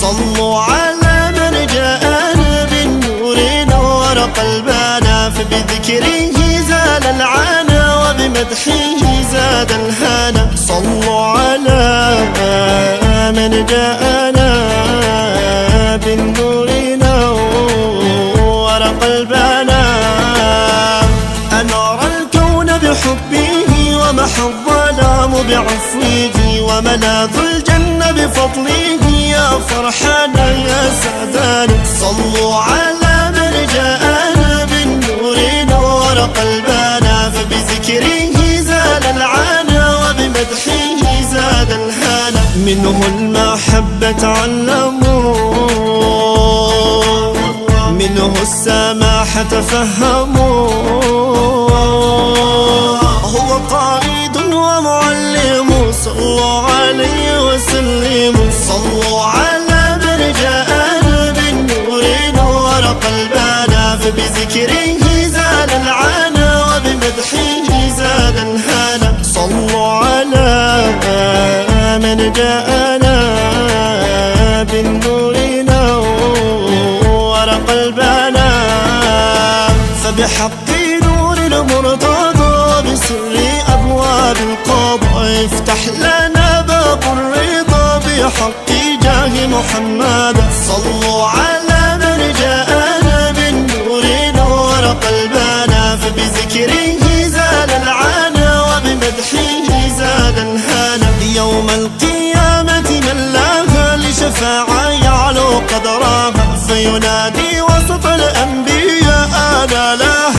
صلوا على من جاءنا بالنور نور قلبنا، فبذكره زال العنا وبمدحه زاد الهنا. صلوا على من جاءنا بالنور نور قلبنا، أنار الكون بحبه ومحى الظلام بعفوه، وملاذ الجنة بفضله يا فرحانا يا سعدانا. صلوا على من جاءنا بالنور نور قلبنا، فبذكره زال العنا وبمدحه زاد الهنا. منه المحبة علموا، منه السماحة فهموا، هو قائد ومعلم. صلوا عليه وسلموا. صلوا على من جاءنا بالنور نور قلبنا، فبذكره زال العنا وبمدحه زاد الهنا. صلوا على من جاءنا بالنور نور قلبنا، فبحق نور المرتضى بسر أبواب القضاء افتح لنا باب الرضا بحق جاه محمد. صلوا على